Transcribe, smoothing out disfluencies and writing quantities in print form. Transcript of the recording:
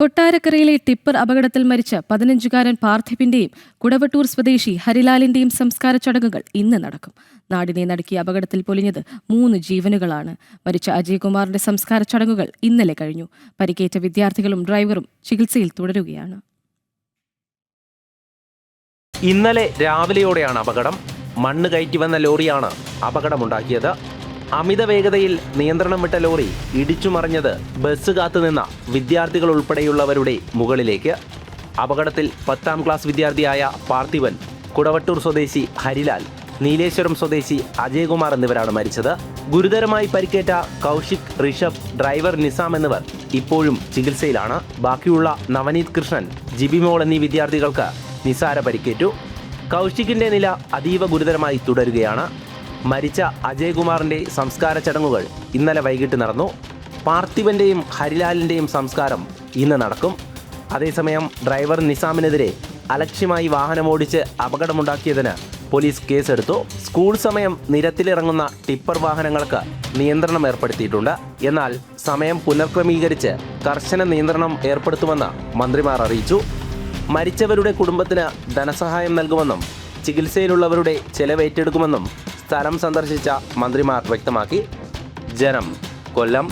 കൊട്ടാരക്കരയിലെ tipper അപകടത്തിൽ മരിച്ച 15-കാരൻ പാർത്ഥിബിന്റെയും കുടവട്ടൂർ സ്വദേശി ഹരിലാലിന്റെയും സംസ്കാര ചടങ്ങുകൾ ഇന്ന് നടക്കും. നാടിനെ നടുക്കിയ അപകടത്തിൽ പൊലിഞ്ഞത് 3 ജീവനുകളാണ്. മരിച്ച അജയ്കുമാറിന്റെ സംസ്കാര ചടങ്ങുകൾ ഇന്നലെ കഴിഞ്ഞു. പരിക്കേറ്റ വിദ്യാർത്ഥികളും ഡ്രൈവറും ചികിത്സയിൽ തുടരുകയാണ്. ഇന്നലെ രാവിലെയോടെയാണ് അപകടം. മണ്ണ് കയറ്റി വന്ന ലോറിയാണ് അപകടമുണ്ടാക്കിയത്. അമിത വേഗതയിൽ നിയന്ത്രണം വിട്ട ലോറി ഇടിച്ചു മറിഞ്ഞത് ബസ് കാത്തുനിന്ന വിദ്യാർത്ഥികൾ ഉൾപ്പെടെയുള്ളവരുടെ മുകളിലേക്ക്. അപകടത്തിൽ 10ാം ക്ലാസ് വിദ്യാർത്ഥിയായ പാർത്ഥിബൻ, കുടവട്ടൂർ സ്വദേശി ഹരിലാൽ, നീലേശ്വരം സ്വദേശി അജയ്കുമാർ എന്നിവരാണ് മരിച്ചത്. ഗുരുതരമായി പരിക്കേറ്റ കൗശിക്, ഋഷഭ്, ഡ്രൈവർ നിസാം എന്നിവർ ഇപ്പോഴും ചികിത്സയിലാണ്. ബാക്കിയുള്ള നവനീത് കൃഷ്ണൻ, ജിബിമോൾ എന്നീ വിദ്യാർത്ഥികൾക്ക് നിസാര പരിക്കേറ്റു. കൗശികിന്റെ നില അതീവ ഗുരുതരമായി തുടരുകയാണ്. മരിച്ച അജയ്കുമാറിന്റെ സംസ്കാര ചടങ്ങുകൾ ഇന്നലെ വൈകിട്ട് നടന്നു. പാർത്ഥിബന്റെയും ഹരിലാലിന്റെയും സംസ്കാരം ഇന്ന് നടക്കും. അതേസമയം ഡ്രൈവർ നിസാമിനെതിരെ അലക്ഷ്യമായി വാഹനമോടിച്ച് അപകടമുണ്ടാക്കിയതിന് പോലീസ് കേസെടുത്തു. സ്കൂൾ സമയം നിരത്തിലിറങ്ങുന്ന ടിപ്പർ വാഹനങ്ങൾക്ക് നിയന്ത്രണം ഏർപ്പെടുത്തിയിട്ടുണ്ട്. എന്നാൽ സമയം പുനഃക്രമീകരിച്ച് കർശന നിയന്ത്രണം ഏർപ്പെടുത്തുമെന്ന് മന്ത്രിമാർ അറിയിച്ചു. മരിച്ചവരുടെ കുടുംബത്തിന് ധനസഹായം നൽകുമെന്നും ചികിത്സയിലുള്ളവരുടെ ചെലവ് ഏറ്റെടുക്കുമെന്നും സ്ഥലം സന്ദർശിച്ച മന്ത്രിമാർ വ്യക്തമാക്കി. ജനം, കൊല്ലം.